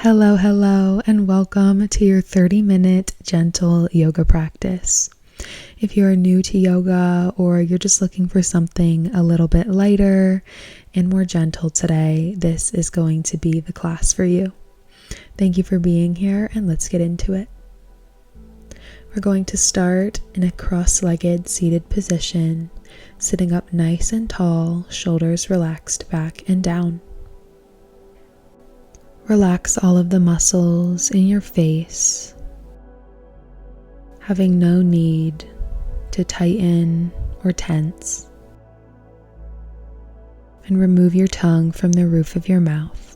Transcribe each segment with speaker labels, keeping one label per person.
Speaker 1: Hello, and welcome to your 30-minute gentle yoga practice. If you are new to yoga or you're just looking for something a little bit lighter and more gentle today, this is going to be the class for you. Thank you for being here, and let's get into it. We're going to start in a cross-legged seated position, sitting up nice and tall, shoulders relaxed back and down. Relax all of the muscles in your face, having no need to tighten or tense. And remove your tongue from the roof of your mouth.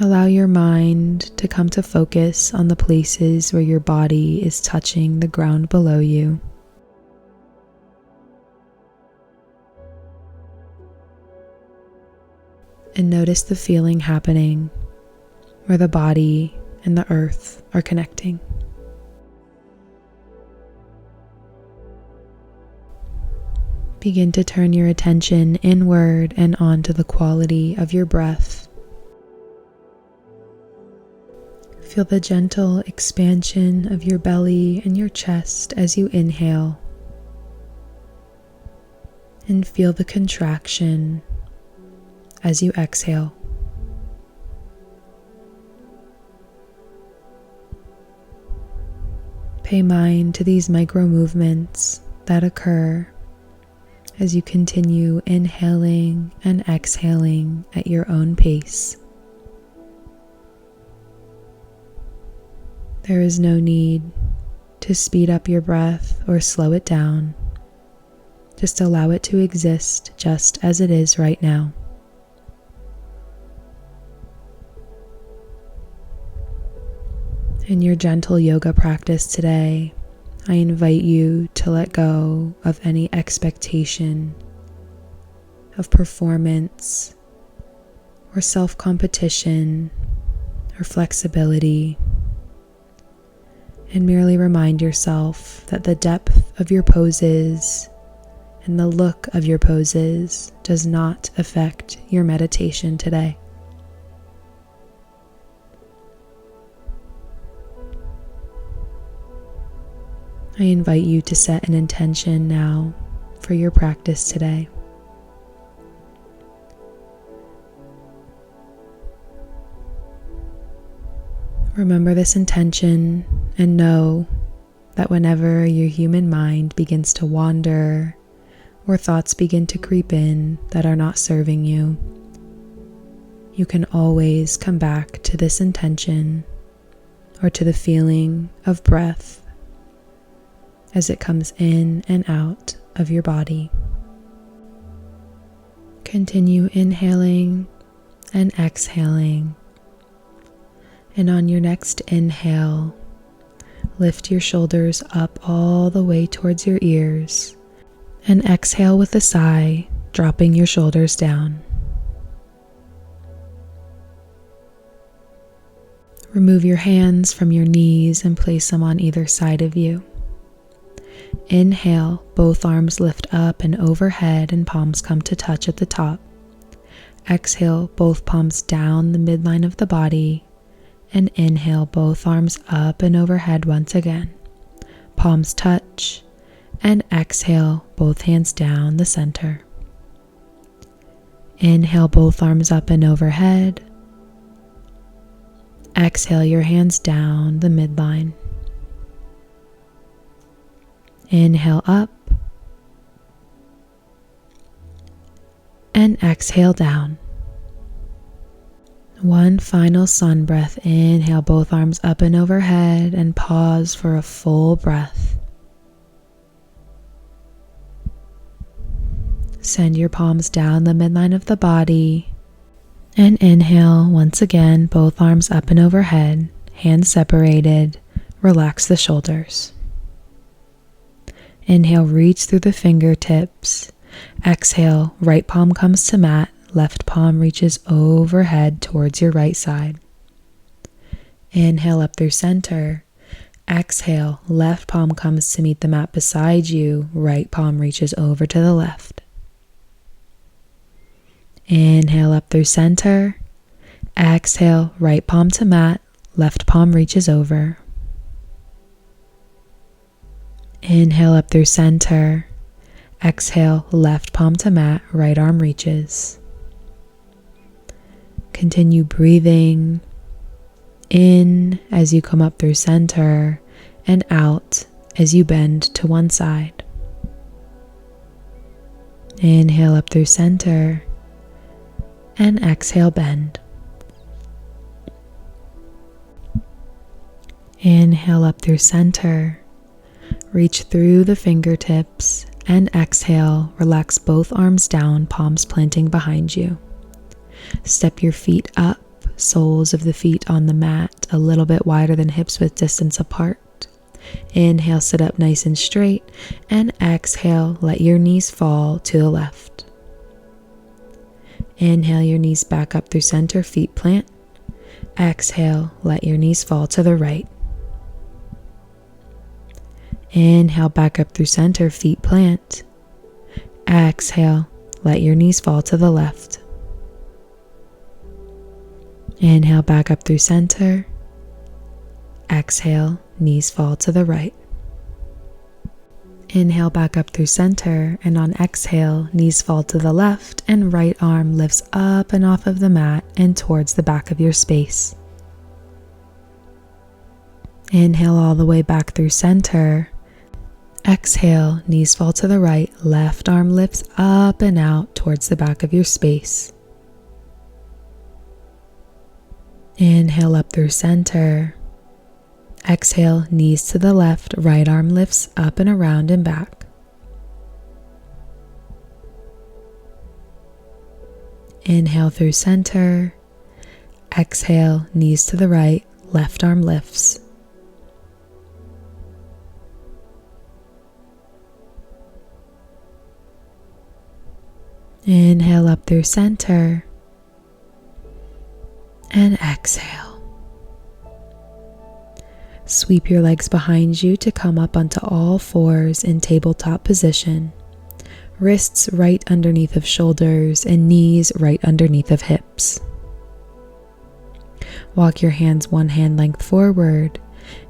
Speaker 1: Allow your mind to come to focus on the places where your body is touching the ground below you. And notice the feeling happening where the body and the earth are connecting. Begin to turn your attention inward and onto the quality of your breath. Feel the gentle expansion of your belly and your chest as you inhale, and feel the contraction as you exhale. Pay mind to these micro movements that occur as you continue inhaling and exhaling at your own pace. There is no need to speed up your breath or slow it down. Just allow it to exist just as it is right now. In your gentle yoga practice today, I invite you to let go of any expectation of performance or self-competition or flexibility, and merely remind yourself that the depth of your poses and the look of your poses does not affect your meditation today. I invite you to set an intention now for your practice today. Remember this intention and know that whenever your human mind begins to wander or thoughts begin to creep in that are not serving you, you can always come back to this intention or to the feeling of breath as it comes in and out of your body. Continue inhaling and exhaling. And on your next inhale, lift your shoulders up all the way towards your ears, and exhale with a sigh, dropping your shoulders down. Remove your hands from your knees and place them on either side of you. Inhale, both arms lift up and overhead and palms come to touch at the top. Exhale, both palms down the midline of the body, and inhale, both arms up and overhead once again. Palms touch, and exhale, both hands down the center. Inhale, both arms up and overhead. Exhale, your hands down the midline. Inhale up and exhale down. One final sun breath. Inhale, both arms up and overhead, and pause for a full breath. Send your palms down the midline of the body, and inhale once again, both arms up and overhead, hands separated. Relax the shoulders. Inhale, reach through the fingertips. Exhale, right palm comes to mat, left palm reaches overhead towards your right side. Inhale up through center. Exhale, left palm comes to meet the mat beside you, right palm reaches over to the left. Inhale up through center. Exhale, right palm to mat, left palm reaches over. Inhale up through center. Exhale, left palm to mat, right arm reaches. Continue breathing in as you come up through center and out as you bend to one side. Inhale up through center and exhale, bend. Inhale up through center, reach through the fingertips, and exhale, relax both arms down, palms planting behind you. Step your feet up, soles of the feet on the mat, a little bit wider than hips with distance apart. Inhale, sit up nice and straight, and exhale, let your knees fall to the left. Inhale, your knees back up through center, feet plant. Exhale, let your knees fall to the right. Inhale, back up through center, feet plant. Exhale, let your knees fall to the left. Inhale, back up through center. Exhale, knees fall to the right. Inhale, back up through center, and on exhale, knees fall to the left and right arm lifts up and off of the mat and towards the back of your space. Inhale all the way back through center. Exhale, knees fall to the right, left arm lifts up and out towards the back of your space. Inhale up through center. Exhale, knees to the left, right arm lifts up and around and back. Inhale through center. Exhale, knees to the right, left arm lifts. Inhale up through center and exhale. Sweep your legs behind you to come up onto all fours in tabletop position. Wrists right underneath of shoulders and knees right underneath of hips. Walk your hands one hand length forward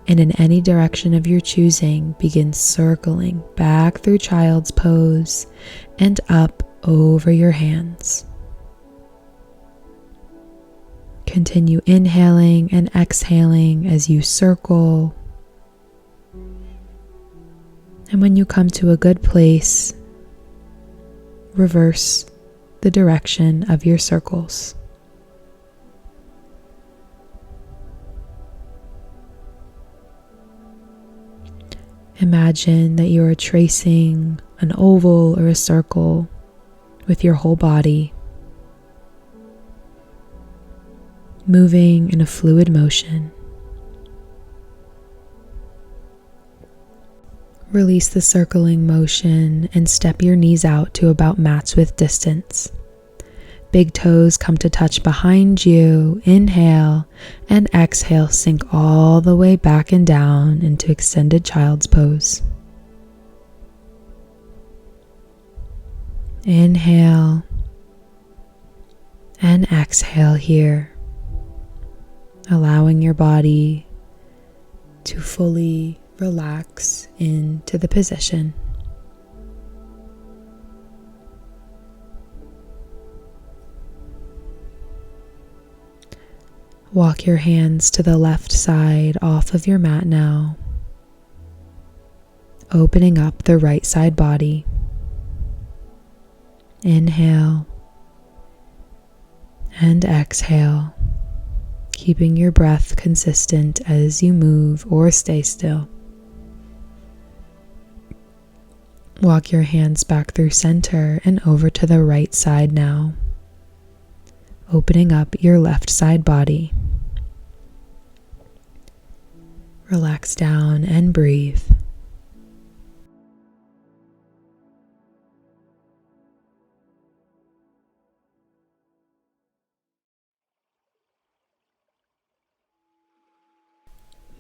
Speaker 1: and in any direction of your choosing, begin circling back through child's pose and up over your hands. Continue inhaling and exhaling as you circle. And when you come to a good place, reverse the direction of your circles. Imagine that you are tracing an oval or a circle with your whole body, moving in a fluid motion. Release the circling motion and step your knees out to about match with distance. Big toes come to touch behind you. Inhale and exhale, sink all the way back and down into extended child's pose. Inhale and exhale here, allowing your body to fully relax into the position. Walk your hands to the left side off of your mat now, opening up the right side body. Inhale and exhale, keeping your breath consistent as you move or stay still. Walk your hands back through center and over to the right side now, opening up your left side body. Relax down and breathe.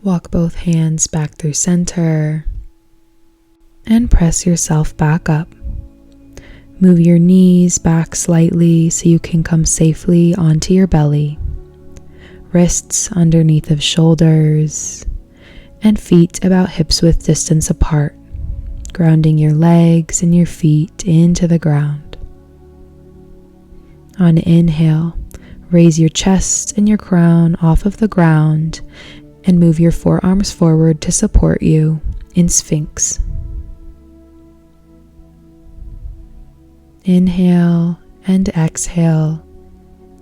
Speaker 1: Walk both hands back through center and press yourself back up. Move your knees back slightly so you can come safely onto your belly. Wrists underneath of shoulders and feet about hips width distance apart, grounding your legs and your feet into the ground. On inhale, raise your chest and your crown off of the ground and move your forearms forward to support you in Sphinx. Inhale and exhale,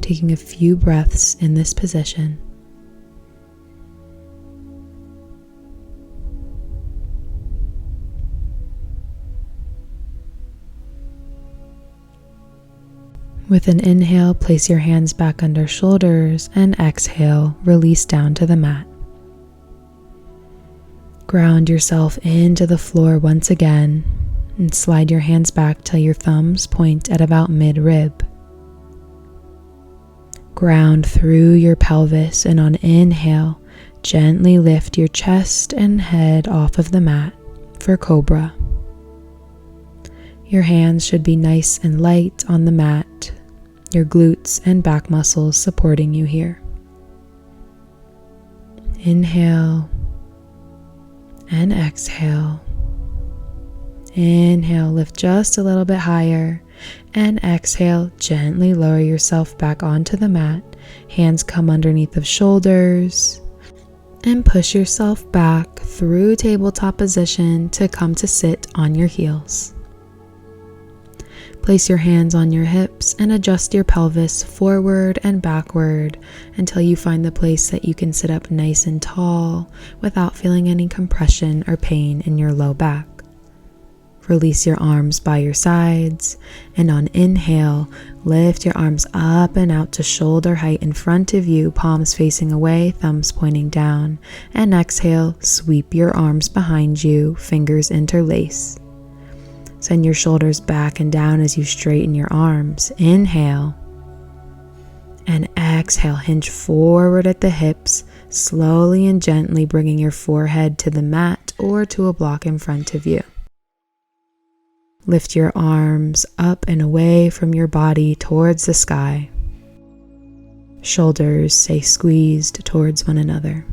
Speaker 1: taking a few breaths in this position. With an inhale, place your hands back under shoulders and exhale, release down to the mat. Ground yourself into the floor once again and slide your hands back till your thumbs point at about mid-rib. Ground through your pelvis and on inhale, gently lift your chest and head off of the mat for Cobra. Your hands should be nice and light on the mat, your glutes and back muscles supporting you here. Inhale and exhale. Inhale, lift just a little bit higher, and exhale, gently lower yourself back onto the mat. Hands come underneath of shoulders, and push yourself back through tabletop position to come to sit on your heels. Place your hands on your hips and adjust your pelvis forward and backward until you find the place that you can sit up nice and tall without feeling any compression or pain in your low back. Release your arms by your sides, and on inhale, lift your arms up and out to shoulder height in front of you, palms facing away, thumbs pointing down, and exhale, sweep your arms behind you, fingers interlace. Send your shoulders back and down as you straighten your arms. Inhale, and exhale, hinge forward at the hips, slowly and gently bringing your forehead to the mat or to a block in front of you. Lift your arms up and away from your body towards the sky. Shoulders stay squeezed towards one another.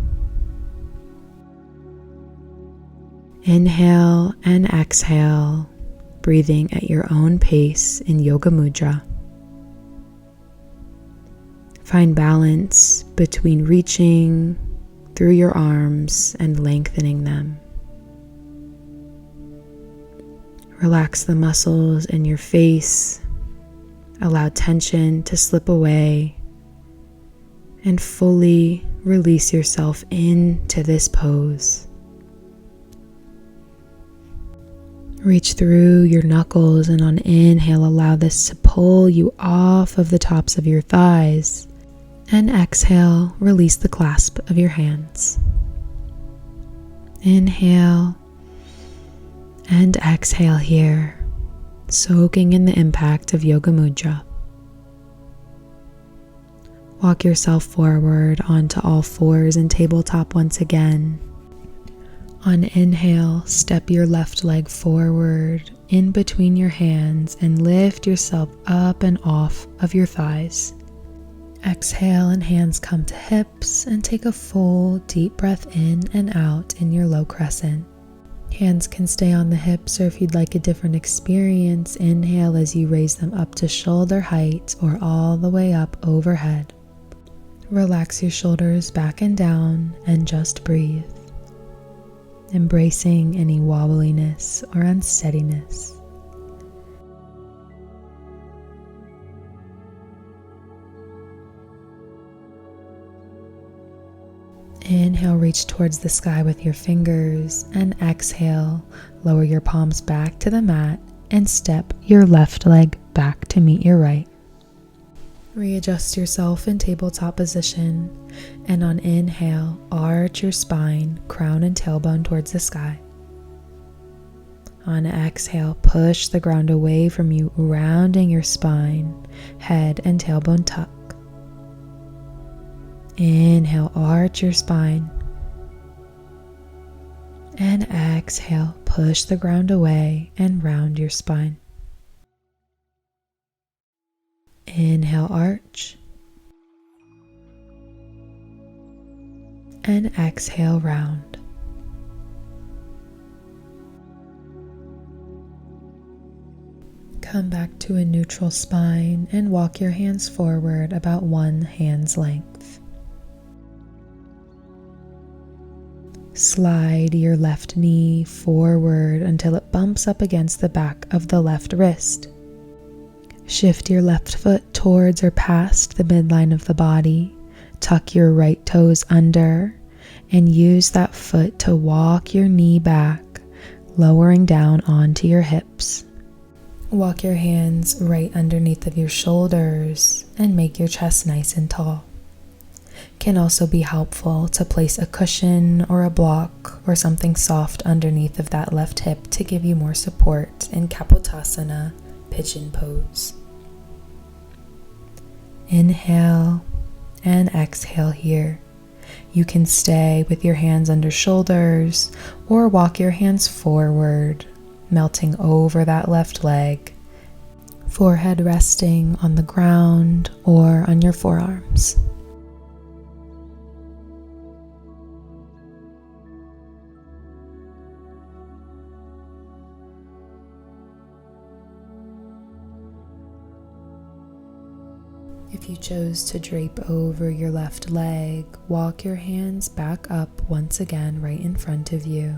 Speaker 1: Inhale and exhale, breathing at your own pace in Yoga Mudra. Find balance between reaching through your arms and lengthening them. Relax the muscles in your face, allow tension to slip away, and fully release yourself into this pose. Reach through your knuckles and on inhale, allow this to pull you off of the tops of your thighs, and exhale, release the clasp of your hands. Inhale and exhale here, soaking in the impact of Yoga Mudra. Walk yourself forward onto all fours in tabletop once again. On inhale, step your left leg forward in between your hands and lift yourself up and off of your thighs. Exhale and hands come to hips and take a full deep breath in and out in your low crescent. Hands can stay on the hips, or if you'd like a different experience, inhale as you raise them up to shoulder height or all the way up overhead. Relax your shoulders back and down and just breathe, embracing any wobbliness or unsteadiness. Inhale, reach towards the sky with your fingers, and exhale, lower your palms back to the mat and step your left leg back to meet your right. Readjust yourself in tabletop position, and on inhale, arch your spine, crown and tailbone towards the sky. On exhale, push the ground away from you, rounding your spine, head and tailbone tuck. Inhale, arch your spine. And exhale, push the ground away and round your spine. Inhale, arch. And exhale, round. Come back to a neutral spine and walk your hands forward about 1 hand's length. Slide your left knee forward until it bumps up against the back of the left wrist. Shift your left foot towards or past the midline of the body. Tuck your right toes under and use that foot to walk your knee back, lowering down onto your hips. Walk your hands right underneath of your shoulders and make your chest nice and tall. Can also be helpful to place a cushion or a block or something soft underneath of that left hip to give you more support in Kapotasana, pigeon pose. Inhale and exhale here. You can stay with your hands under shoulders or walk your hands forward, melting over that left leg, forehead resting on the ground or on your forearms. If you chose to drape over your left leg, walk your hands back up once again right in front of you.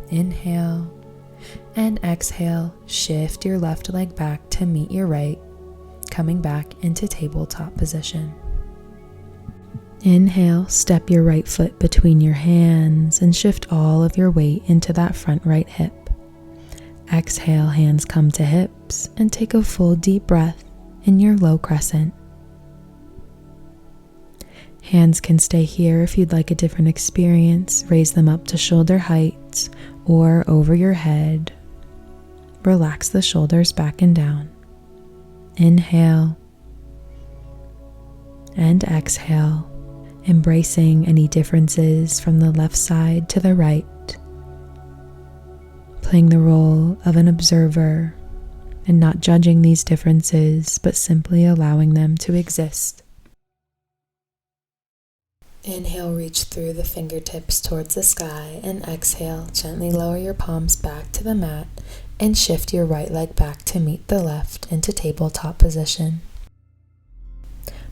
Speaker 1: Inhale and exhale, shift your left leg back to meet your right, coming back into tabletop position. Inhale, step your right foot between your hands and shift all of your weight into that front right hip. Exhale, hands come to hips and take a full deep breath in your low crescent. Hands can stay here if you'd like a different experience. Raise them up to shoulder height or over your head. Relax the shoulders back and down. Inhale and exhale, embracing any differences from the left side to the right, playing the role of an observer and not judging these differences, but simply allowing them to exist. Inhale, reach through the fingertips towards the sky, and exhale, gently lower your palms back to the mat and shift your right leg back to meet the left into tabletop position.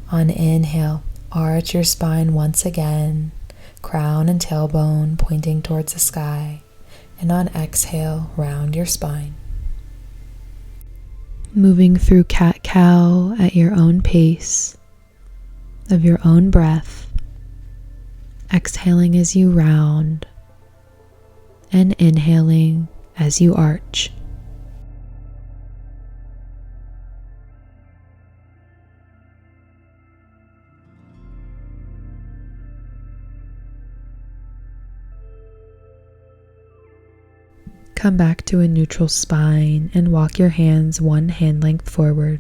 Speaker 1: On inhale, arch your spine once again, crown and tailbone pointing towards the sky, and on exhale, round your spine. Moving through cat-cow at your own pace, of your own breath, exhaling as you round and inhaling as you arch. Come back to a neutral spine and walk your hands 1 hand length forward.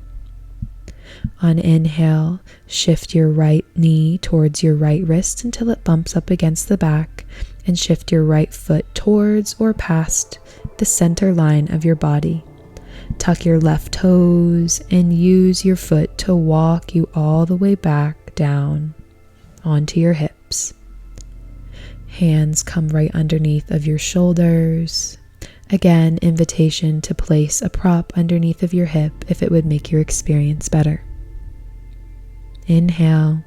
Speaker 1: On inhale, shift your right knee towards your right wrist until it bumps up against the back, and shift your right foot towards or past the center line of your body. Tuck your left toes and use your foot to walk you all the way back down onto your hips. Hands come right underneath of your shoulders. Again, invitation to place a prop underneath of your hip if it would make your experience better. Inhale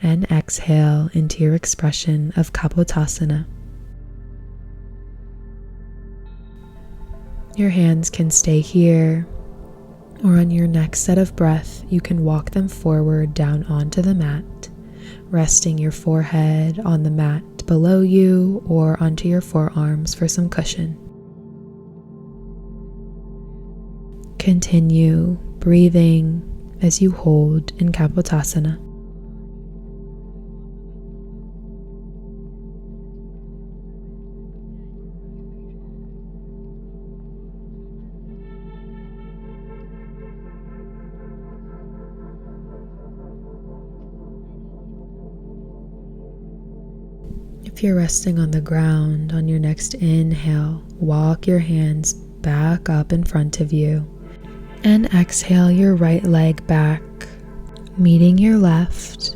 Speaker 1: and exhale into your expression of Kapotasana. Your hands can stay here, or on your next set of breath, you can walk them forward down onto the mat, resting your forehead on the mat below you or onto your forearms for some cushion. Continue breathing as you hold in Kapotasana. If you're resting on the ground, on your next inhale, walk your hands back up in front of you. And exhale your right leg back, meeting your left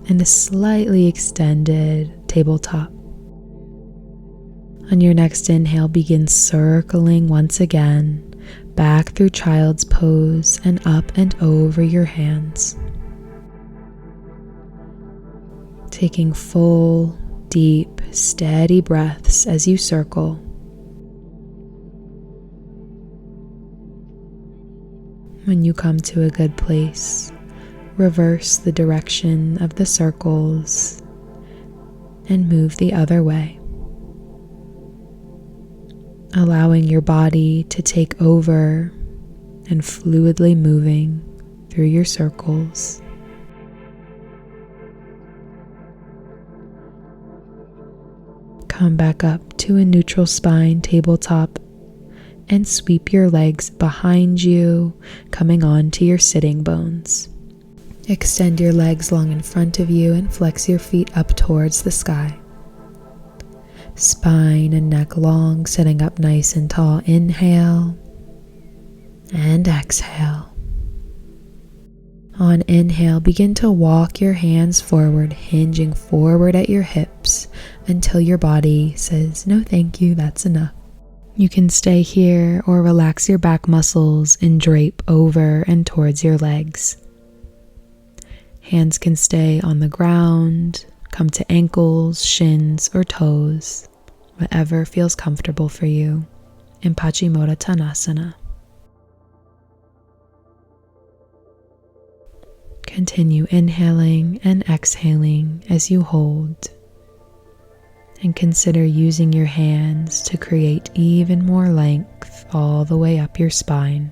Speaker 1: in a slightly extended tabletop. On your next inhale, begin circling once again, back through child's pose and up and over your hands. Taking full, deep, steady breaths as you circle. When you come to a good place, reverse the direction of the circles and move the other way, allowing your body to take over and fluidly moving through your circles. Come back up to a neutral spine tabletop and sweep your legs behind you, coming onto your sitting bones. Extend your legs long in front of you and flex your feet up towards the sky. Spine and neck long, sitting up nice and tall. Inhale and exhale. On inhale, begin to walk your hands forward, hinging forward at your hips until your body says, "No, thank you, that's enough." You can stay here or relax your back muscles and drape over and towards your legs. Hands can stay on the ground, come to ankles, shins, or toes, whatever feels comfortable for you in Paschimottanasana. Continue inhaling and exhaling as you hold, and consider using your hands to create even more length all the way up your spine.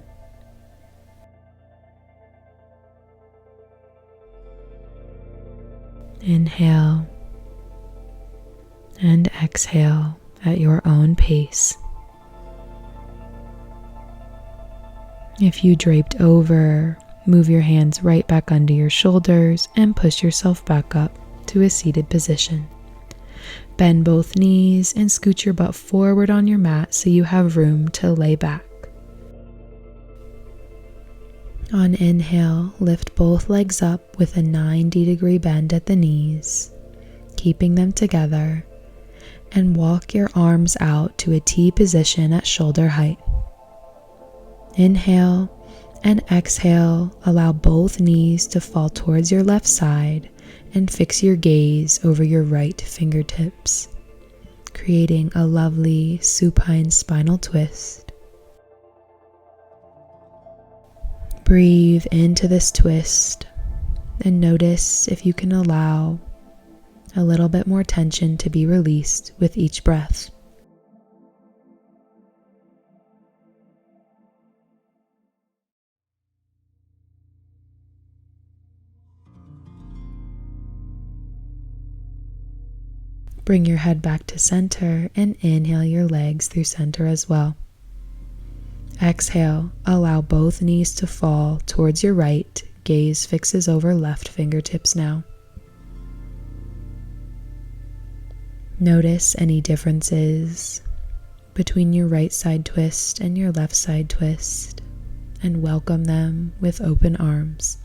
Speaker 1: Inhale and exhale at your own pace. If you draped over, move your hands right back under your shoulders and push yourself back up to a seated position. Bend both knees and scoot your butt forward on your mat so you have room to lay back. On inhale, lift both legs up with a 90-degree bend at the knees, keeping them together, and walk your arms out to a T position at shoulder height. Inhale and exhale, allow both knees to fall towards your left side and fix your gaze over your right fingertips, creating a lovely supine spinal twist. Breathe into this twist and notice if you can allow a little bit more tension to be released with each breath. Bring your head back to center and inhale your legs through center as well. Exhale, allow both knees to fall towards your right, gaze fixes over left fingertips now. Notice any differences between your right side twist and your left side twist, and welcome them with open arms.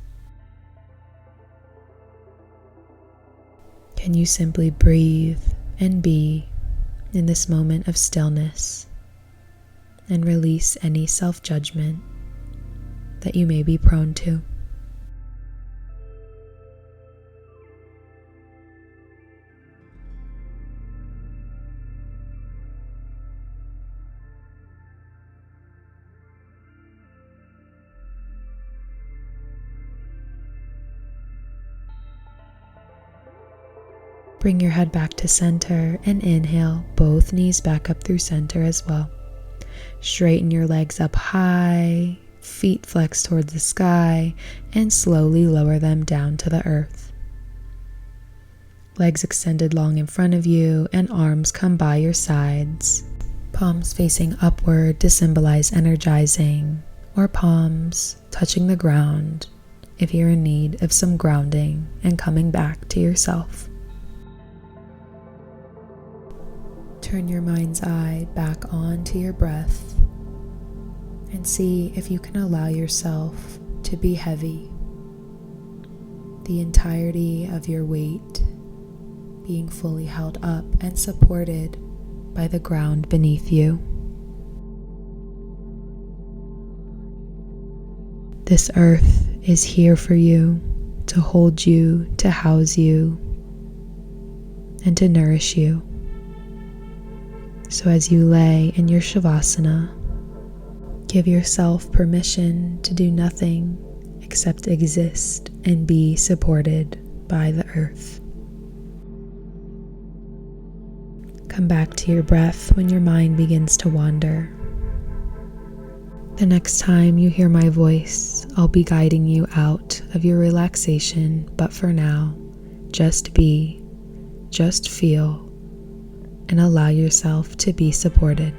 Speaker 1: Can you simply breathe and be in this moment of stillness and release any self-judgment that you may be prone to? Bring your head back to center and inhale, both knees back up through center as well. Straighten your legs up high, feet flex towards the sky, and slowly lower them down to the earth. Legs extended long in front of you and arms come by your sides. Palms facing upward to symbolize energizing, or palms touching the ground if you're in need of some grounding and coming back to yourself. Turn your mind's eye back onto your breath And see if you can allow yourself to be heavy. The entirety of your weight being fully held up and supported by the ground beneath you. This earth is here for you, to hold you, to house you, and to nourish you. So as you lay in your Shavasana, give yourself permission to do nothing except exist and be supported by the earth. Come back to your breath when your mind begins to wander. The next time you hear my voice, I'll be guiding you out of your relaxation, but for now, just be, just feel, and allow yourself to be supported.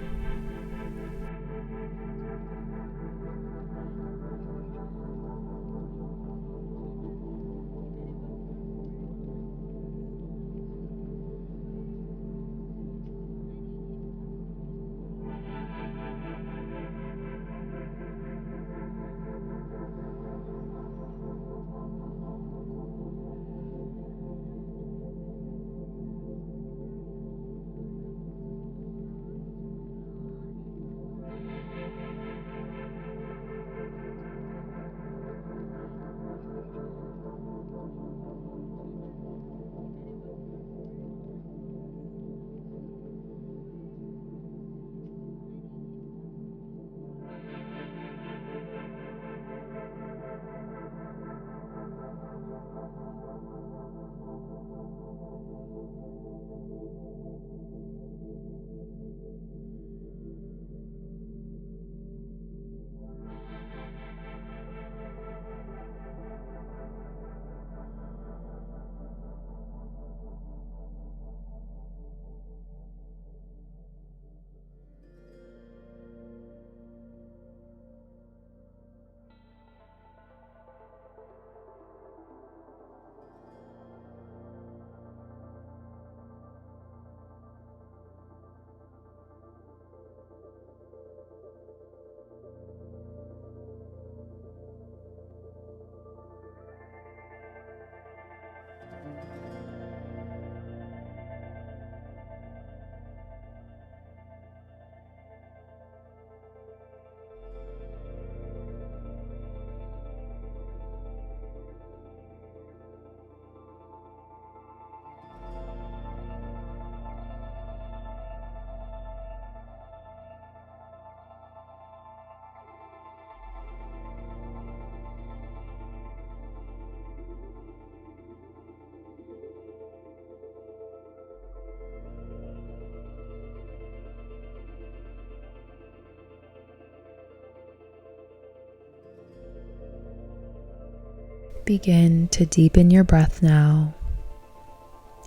Speaker 1: Begin to deepen your breath now,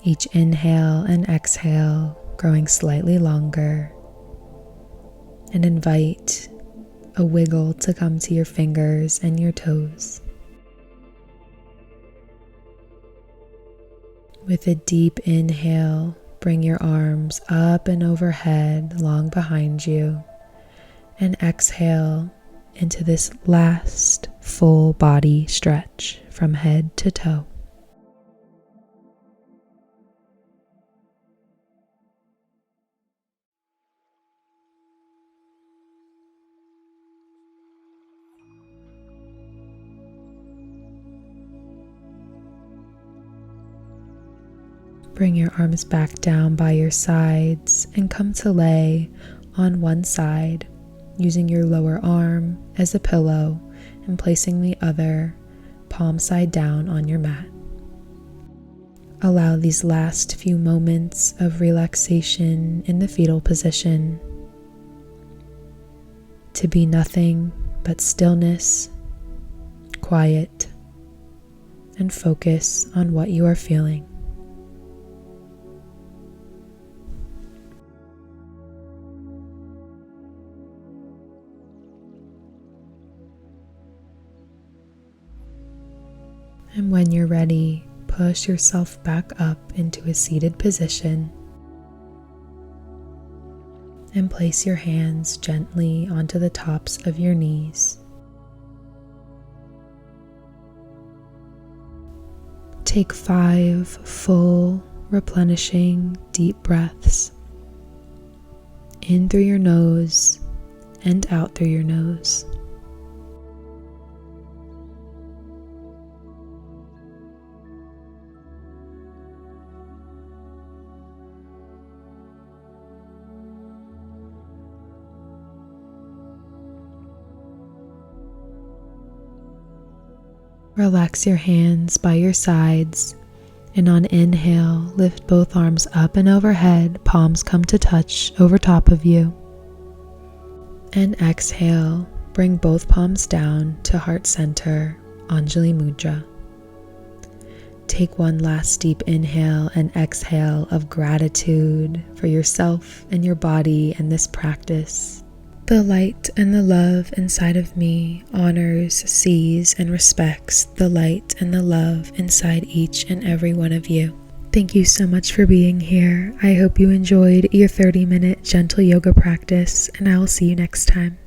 Speaker 1: each inhale and exhale growing slightly longer, and invite a wiggle to come to your fingers and your toes. With a deep inhale, bring your arms up and overhead, long behind you, and exhale into this last full body stretch from head to toe. Bring your arms back down by your sides and come to lay on one side, using your lower arm as a pillow and placing the other palm side down on your mat. Allow these last few moments of relaxation in the fetal position to be nothing but stillness, quiet, and focus on what you are feeling. And when you're ready, push yourself back up into a seated position and place your hands gently onto the tops of your knees. Take 5 full, replenishing, deep breaths in through your nose and out through your nose. Relax your hands by your sides, and on inhale, lift both arms up and overhead, palms come to touch over top of you. And exhale, bring both palms down to heart center, Anjali Mudra. Take one last deep inhale and exhale of gratitude for yourself and your body and this practice. The light and the love inside of me honors, sees, and respects the light and the love inside each and every one of you. Thank you so much for being here. I hope you enjoyed your 30-minute gentle yoga practice, and I will see you next time.